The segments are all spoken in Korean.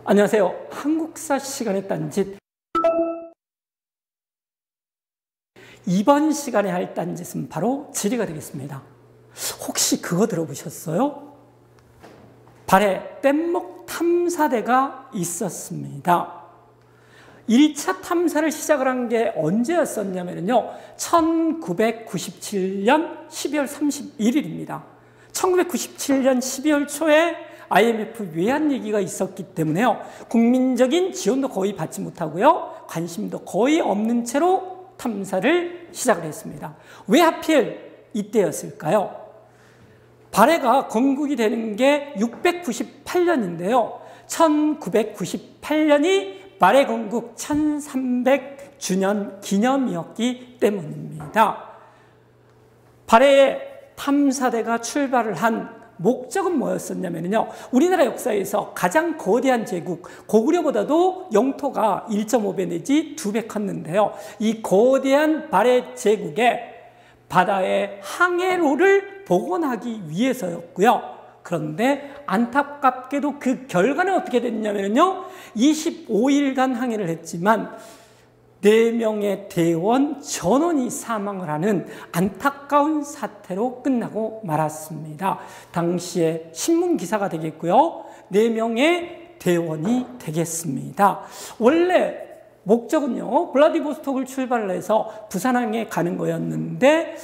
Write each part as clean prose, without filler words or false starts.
안녕하세요. 한국사 시간의 딴짓. 이번 시간에 할 딴짓은 바로 지리가 되겠습니다. 혹시 그거 들어보셨어요? 발해 뗏목 탐사대가 있었습니다. 1차 탐사를 시작을 한 게 언제였었냐면요. 1997년 12월 31일입니다. 1997년 12월 초에 IMF 외환 위기가 있었기 때문에요. 국민적인 지원도 거의 받지 못하고요. 관심도 거의 없는 채로 탐사를 시작을 했습니다. 왜 하필 이때였을까요? 발해가 건국이 되는 게 698년인데요. 1998년이 발해 건국 1300주년 기념이었기 때문입니다. 발해의 탐사대가 출발을 한 목적은 뭐였었냐면요. 우리나라 역사에서 가장 거대한 제국, 고구려보다도 영토가 1.5배 내지 2배 컸는데요. 이 거대한 발해 제국의 바다의 항해로를 복원하기 위해서였고요. 그런데 안타깝게도 그 결과는 어떻게 됐냐면요. 25일간 항해를 했지만 4명의 대원 전원이 사망을 하는 안타까운 사태로 끝나고 말았습니다. 당시에 신문 기사가 되겠고요. 4명의 대원이 되겠습니다. 원래 목적은요. 블라디보스톡을 출발을 해서 부산항에 가는 거였는데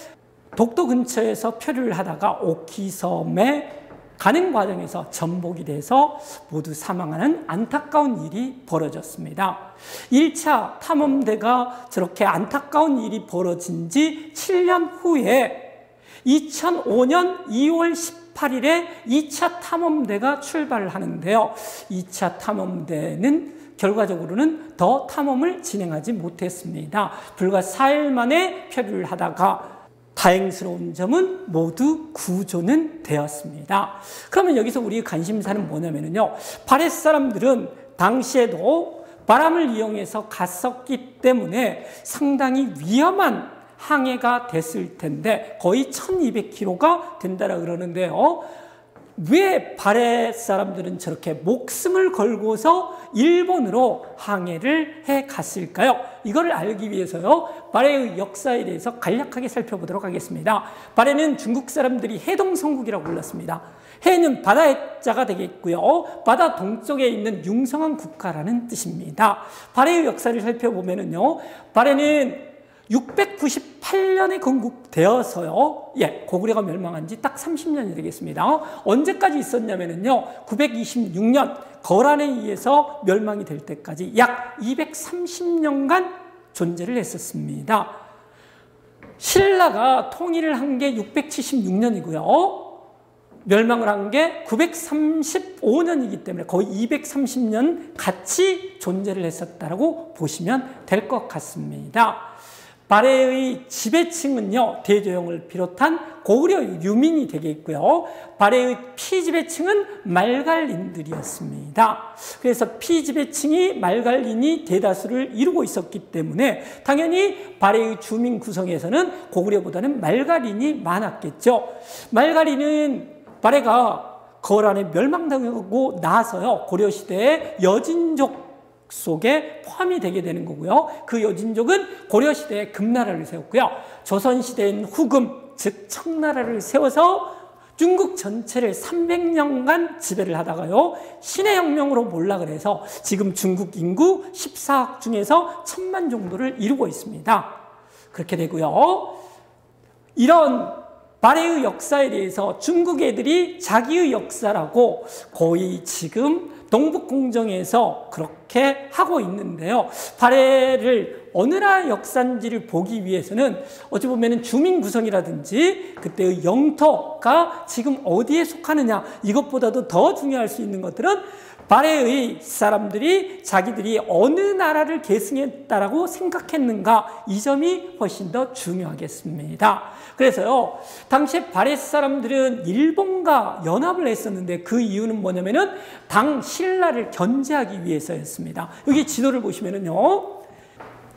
독도 근처에서 표류를 하다가 오키섬에 가는 과정에서 전복이 돼서 모두 사망하는 안타까운 일이 벌어졌습니다. 1차 탐험대가 저렇게 안타까운 일이 벌어진 지 7년 후에 2005년 2월 18일에 2차 탐험대가 출발을 하는데요. 2차 탐험대는 결과적으로는 더 탐험을 진행하지 못했습니다. 불과 4일 만에 표류를 하다가 다행스러운 점은 모두 구조는 되었습니다. 그러면 여기서 우리 관심사는 뭐냐면요. 발해 사람들은 당시에도 바람을 이용해서 갔었기 때문에 상당히 위험한 항해가 됐을 텐데 거의 1200km가 된다라 그러는데요. 왜 발해 사람들은 저렇게 목숨을 걸고서 일본으로 항해를 해 갔을까요? 이걸 알기 위해서요. 발해의 역사에 대해서 간략하게 살펴보도록 하겠습니다. 발해는 중국 사람들이 해동성국이라고 불렀습니다. 해는 바다의 자가 되겠고요. 바다 동쪽에 있는 융성한 국가라는 뜻입니다. 발해의 역사를 살펴보면요. 발해는 698년에 건국되어서요. 고구려가 멸망한 지 딱 30년이 되겠습니다. 언제까지 있었냐면요. 926년 거란에 의해서 멸망이 될 때까지 약 230년간 존재를 했었습니다. 신라가 통일을 한 게 676년이고요. 멸망을 한 게 935년이기 때문에 거의 230년 같이 존재를 했었다라고 보시면 될 것 같습니다. 발해의 지배층은요, 대조영을 비롯한 고구려 유민이 되겠고요. 발해의 피지배층은 말갈린들이었습니다. 그래서 피지배층이 말갈린이 대다수를 이루고 있었기 때문에 당연히 발해의 주민 구성에서는 고구려보다는 말갈린이 많았겠죠. 말갈린은 발해가 거란에 멸망당하고 나서요, 고려시대에 여진족 속에 포함이 되게 되는 거고요. 그 여진족은 고려시대에 금나라를 세웠고요. 조선시대엔 후금, 즉 청나라를 세워서 중국 전체를 300년간 지배를 하다가요. 신의 혁명으로 몰락을 해서 지금 중국 인구 14억 중에서 1000만 정도를 이루고 있습니다. 그렇게 되고요. 이런 발해의 역사에 대해서 중국 애들이 자기의 역사라고 거의 지금 동북공정에서 그렇게 하고 있는데요. 발해를 어느 나라 역사인지를 보기 위해서는 어찌 보면 주민 구성이라든지 그때의 영토가 지금 어디에 속하느냐 이것보다도 더 중요할 수 있는 것들은 발해의 사람들이 자기들이 어느 나라를 계승했다라고 생각했는가 이 점이 훨씬 더 중요하겠습니다. 그래서요, 당시에 발해 사람들은 일본과 연합을 했었는데 그 이유는 뭐냐면은 당 신라를 견제하기 위해서였습니다. 여기 지도를 보시면은요,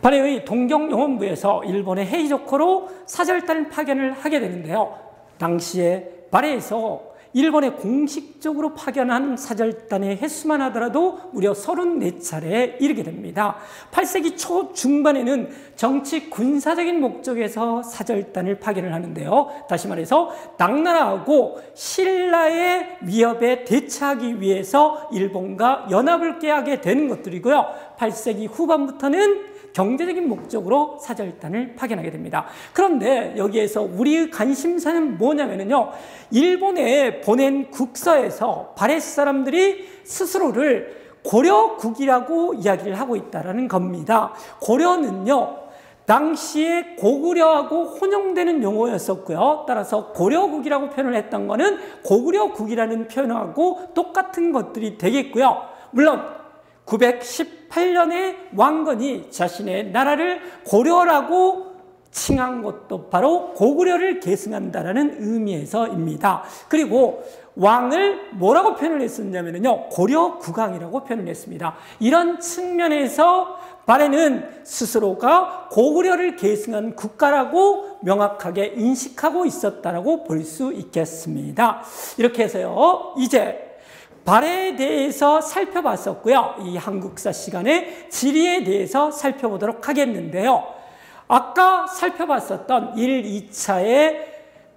발해의 동경영원부에서 일본의 헤이조코로 사절단 파견을 하게 되는데요. 당시에 발해에서 일본에 공식적으로 파견한 사절단의 횟수만 하더라도 무려 34차례에 이르게 됩니다. 8세기 초 중반에는 정치 군사적인 목적에서 사절단을 파견을 하는데요. 다시 말해서 당나라하고 신라의 위협에 대처하기 위해서 일본과 연합을 깨하게 되는 것들이고요. 8세기 후반부터는 경제적인 목적으로 사절단을 파견하게 됩니다. 그런데 여기에서 우리의 관심사는 뭐냐면요. 일본에 보낸 국서에서 발해 사람들이 스스로를 고려국이라고 이야기를 하고 있다는 겁니다. 고려는요, 당시에 고구려하고 혼용되는 용어였었고요. 따라서 고려국이라고 표현을 했던 거는 고구려국이라는 표현하고 똑같은 것들이 되겠고요. 물론 918년에 왕건이 자신의 나라를 고려라고 칭한 것도 바로 고구려를 계승한다라는 의미에서입니다. 그리고 왕을 뭐라고 표현을 했었냐면요, 고려국왕이라고 표현을 했습니다. 이런 측면에서 발해는 스스로가 고구려를 계승한 국가라고 명확하게 인식하고 있었다라고 볼 수 있겠습니다. 이렇게 해서요, 이제 발해에 대해서 살펴봤었고요. 이 한국사 시간에 지리에 대해서 살펴보도록 하겠는데요. 아까 살펴봤었던 1, 2차의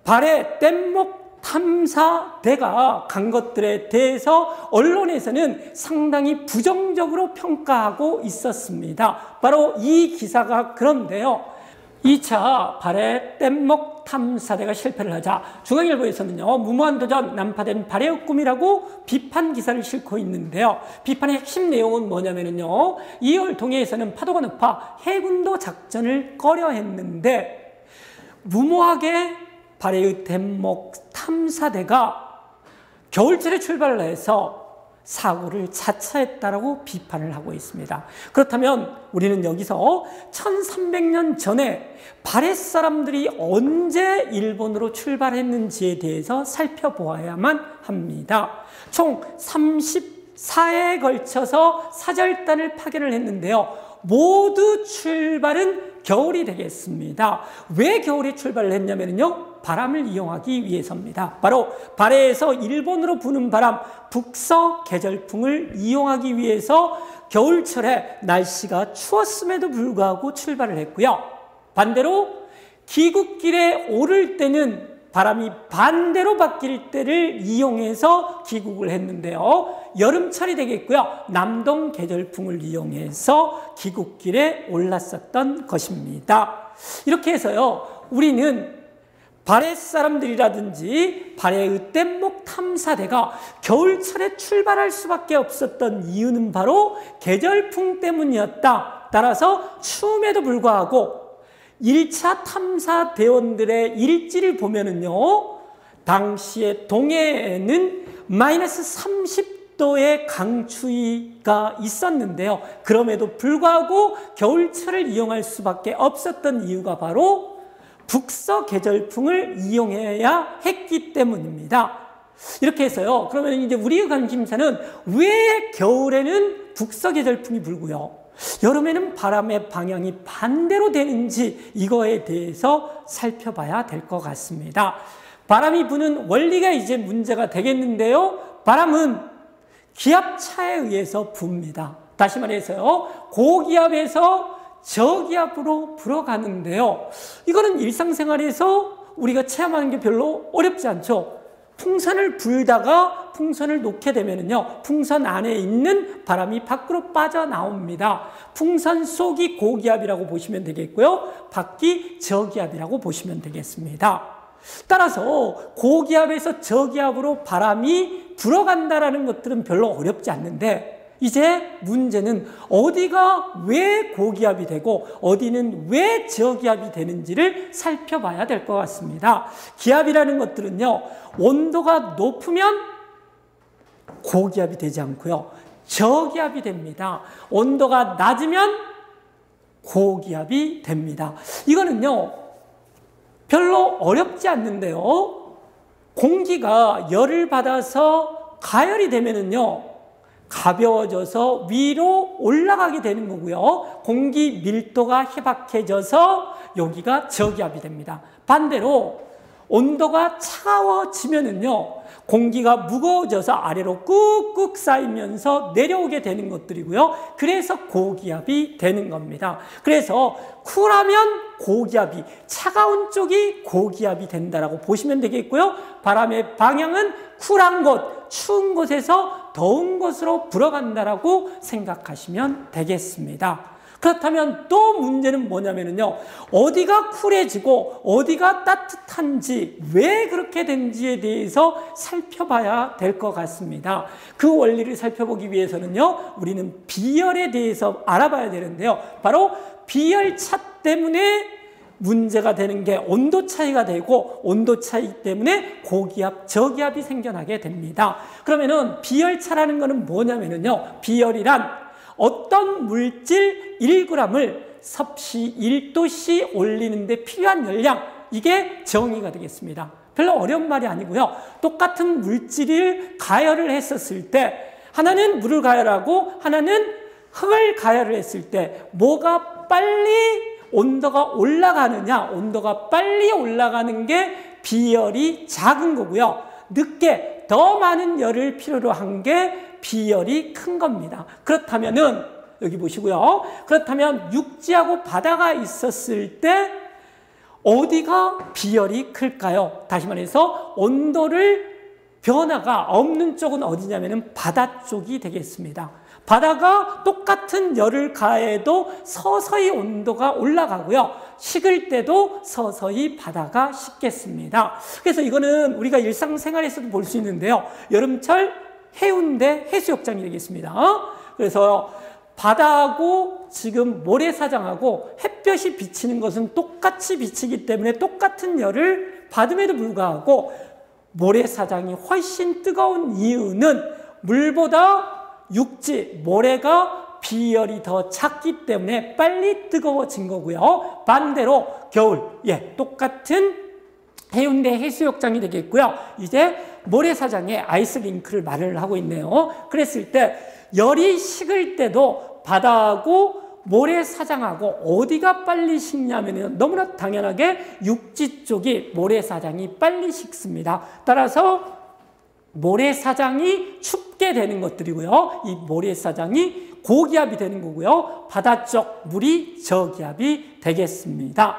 발해 뗏목 탐사대가 간 것들에 대해서 언론에서는 상당히 부정적으로 평가하고 있었습니다. 바로 이 기사가 그런데요. 2차 발해 뗏목 탐사대가 실패를 하자 중앙일보에서는요, 무모한 도전 난파된 발해의 꿈이라고 비판 기사를 싣고 있는데요. 비판의 핵심 내용은 뭐냐면요, 이월 동해에서는 파도가 높아 해군도 작전을 꺼려 했는데 무모하게 발해의 뗏목 탐사대가 겨울철에 출발을 해서 사고를 자처했다라고 비판을 하고 있습니다. 그렇다면 우리는 여기서 1300년 전에 발해 사람들이 언제 일본으로 출발했는지에 대해서 살펴보아야만 합니다. 총 34회에 걸쳐서 사절단을 파견을 했는데요. 모두 출발은 겨울이 되겠습니다. 왜 겨울에 출발을 했냐면요, 바람을 이용하기 위해서입니다. 바로 발해에서 일본으로 부는 바람, 북서 계절풍을 이용하기 위해서 겨울철에 날씨가 추웠음에도 불구하고 출발을 했고요. 반대로 귀국길에 오를 때는 바람이 반대로 바뀔 때를 이용해서 귀국을 했는데요. 여름철이 되겠고요. 남동 계절풍을 이용해서 귀국길에 올랐었던 것입니다. 이렇게 해서요, 우리는 발해 사람들이라든지 발해의 뗏목 탐사대가 겨울철에 출발할 수밖에 없었던 이유는 바로 계절풍 때문이었다. 따라서 추움에도 불구하고 1차 탐사대원들의 일지를 보면은요, 당시에 동해에는 마이너스 30도의 강추위가 있었는데요. 그럼에도 불구하고 겨울철을 이용할 수밖에 없었던 이유가 바로 북서 계절풍을 이용해야 했기 때문입니다. 이렇게 해서요, 그러면 이제 우리의 관심사는 왜 겨울에는 북서 계절풍이 불고요, 여름에는 바람의 방향이 반대로 되는지 이거에 대해서 살펴봐야 될 것 같습니다. 바람이 부는 원리가 이제 문제가 되겠는데요. 바람은 기압차에 의해서 붑니다. 다시 말해서요, 고기압에서 저기압으로 불어가는데요. 이거는 일상생활에서 우리가 체험하는 게 별로 어렵지 않죠. 풍선을 불다가 풍선을 놓게 되면요, 풍선 안에 있는 바람이 밖으로 빠져나옵니다. 풍선 속이 고기압이라고 보시면 되겠고요. 밖이 저기압이라고 보시면 되겠습니다. 따라서 고기압에서 저기압으로 바람이 불어간다는 것들은 별로 어렵지 않는데, 이제 문제는 어디가 왜 고기압이 되고 어디는 왜 저기압이 되는지를 살펴봐야 될 것 같습니다. 기압이라는 것들은요, 온도가 높으면 고기압이 되지 않고요, 저기압이 됩니다. 온도가 낮으면 고기압이 됩니다. 이거는요, 별로 어렵지 않는데요, 공기가 열을 받아서 가열이 되면은요, 가벼워져서 위로 올라가게 되는 거고요. 공기 밀도가 희박해져서 여기가 저기압이 됩니다. 반대로 온도가 차가워지면은요, 공기가 무거워져서 아래로 꾹꾹 쌓이면서 내려오게 되는 것들이고요. 그래서 고기압이 되는 겁니다. 그래서 쿨하면 고기압이, 차가운 쪽이 고기압이 된다라고 보시면 되겠고요. 바람의 방향은 쿨한 곳, 추운 곳에서 더운 곳으로 불어간다라고 생각하시면 되겠습니다. 그렇다면 또 문제는 뭐냐면요, 어디가 쿨해지고 어디가 따뜻한지, 왜 그렇게 된지에 대해서 살펴봐야 될 것 같습니다. 그 원리를 살펴보기 위해서는요, 우리는 비열에 대해서 알아봐야 되는데요, 바로 비열차 때문에 문제가 되는 게 온도 차이가 되고, 온도 차이 때문에 고기압, 저기압이 생겨나게 됩니다. 그러면은 비열차라는 거는 뭐냐면요, 비열이란 어떤 물질 1g을 섭씨 1도씨 올리는데 필요한 열량, 이게 정의가 되겠습니다. 별로 어려운 말이 아니고요. 똑같은 물질을 가열을 했었을 때, 하나는 물을 가열하고 하나는 흙을 가열을 했을 때 뭐가 빨리 온도가 올라가느냐, 온도가 빨리 올라가는 게 비열이 작은 거고요. 늦게 더 많은 열을 필요로 한 게 비열이 큰 겁니다. 그렇다면은 여기 보시고요. 그렇다면 육지하고 바다가 있었을 때 어디가 비열이 클까요? 다시 말해서 온도를 변화가 없는 쪽은 어디냐면은 바다 쪽이 되겠습니다. 바다가 똑같은 열을 가해도 서서히 온도가 올라가고요. 식을 때도 서서히 바다가 식겠습니다. 그래서 이거는 우리가 일상생활에서도 볼 수 있는데요. 여름철 해운대 해수욕장이 되겠습니다. 그래서 바다하고 지금 모래사장하고 햇볕이 비치는 것은 똑같이 비치기 때문에 똑같은 열을 받음에도 불구하고 모래사장이 훨씬 뜨거운 이유는 물보다 육지, 모래가 비열이 더 작기 때문에 빨리 뜨거워진 거고요. 반대로 겨울, 똑같은 해운대 해수욕장이 되겠고요. 이제 모래사장에 아이스링크를 말을 하고 있네요. 그랬을 때 열이 식을 때도 바다하고 모래사장하고 어디가 빨리 식냐면 너무나 당연하게 육지 쪽이 모래사장이 빨리 식습니다. 따라서 모래사장이 춥게 되는 것들이고요. 이 모래사장이 고기압이 되는 거고요. 바다 쪽 물이 저기압이 되겠습니다.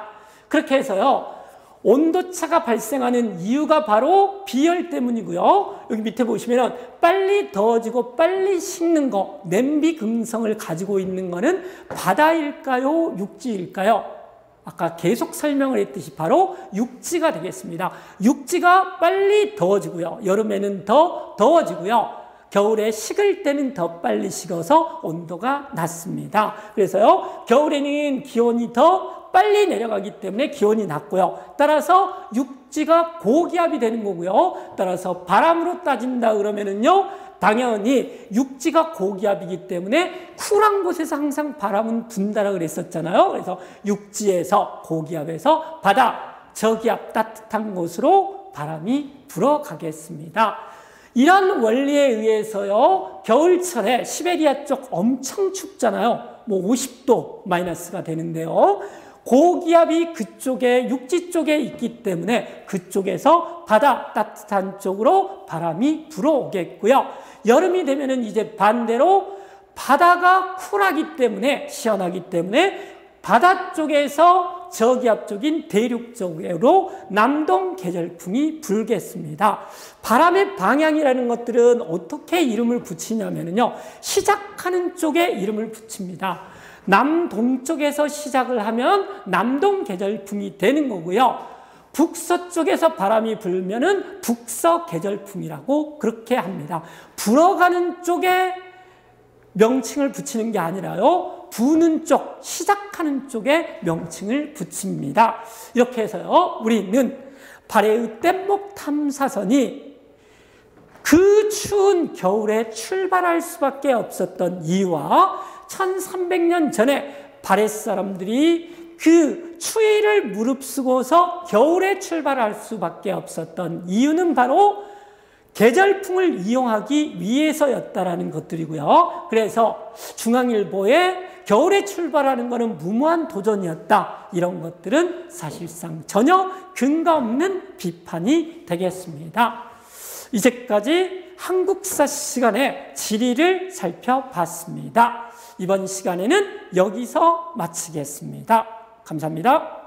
그렇게 해서요, 온도차가 발생하는 이유가 바로 비열 때문이고요. 여기 밑에 보시면 빨리 더워지고 빨리 식는 거, 냄비 금성을 가지고 있는 거는 바다일까요? 육지일까요? 아까 계속 설명을 했듯이 바로 육지가 되겠습니다. 육지가 빨리 더워지고요. 여름에는 더 더워지고요. 겨울에 식을 때는 더 빨리 식어서 온도가 낮습니다. 그래서요, 겨울에는 기온이 더 빨리 내려가기 때문에 기온이 낮고요. 따라서 육지가 고기압이 되는 거고요. 따라서 바람으로 따진다 그러면은요, 당연히 육지가 고기압이기 때문에 쿨한 곳에서 항상 바람은 분다라고 그랬었잖아요. 그래서 육지에서 고기압에서 바다, 저기압 따뜻한 곳으로 바람이 불어가겠습니다. 이런 원리에 의해서요, 겨울철에 시베리아 쪽 엄청 춥잖아요. 뭐 50도 마이너스가 되는데요. 고기압이 그쪽에 육지 쪽에 있기 때문에 그쪽에서 바다 따뜻한 쪽으로 바람이 불어오겠고요. 여름이 되면은 이제 반대로 바다가 쿨하기 때문에, 시원하기 때문에 바다 쪽에서 저기압 쪽인 대륙 쪽으로 남동 계절풍이 불겠습니다. 바람의 방향이라는 것들은 어떻게 이름을 붙이냐면요, 시작하는 쪽에 이름을 붙입니다. 남동쪽에서 시작을 하면 남동 계절풍이 되는 거고요. 북서쪽에서 바람이 불면은 북서 계절풍이라고 그렇게 합니다. 불어가는 쪽에 명칭을 붙이는 게 아니라요, 부는 쪽, 시작하는 쪽에 명칭을 붙입니다. 이렇게 해서요, 우리는 발해의 뗏목 탐사선이 그 추운 겨울에 출발할 수밖에 없었던 이유와 1300년 전에 발해 사람들이 그 추위를 무릅쓰고서 겨울에 출발할 수밖에 없었던 이유는 바로 계절풍을 이용하기 위해서였다라는 것들이고요. 그래서 중앙일보에 겨울에 출발하는 것은 무모한 도전이었다. 이런 것들은 사실상 전혀 근거 없는 비판이 되겠습니다. 이제까지 한국사 시간에 지리를 살펴봤습니다. 이번 시간에는 여기서 마치겠습니다. 감사합니다.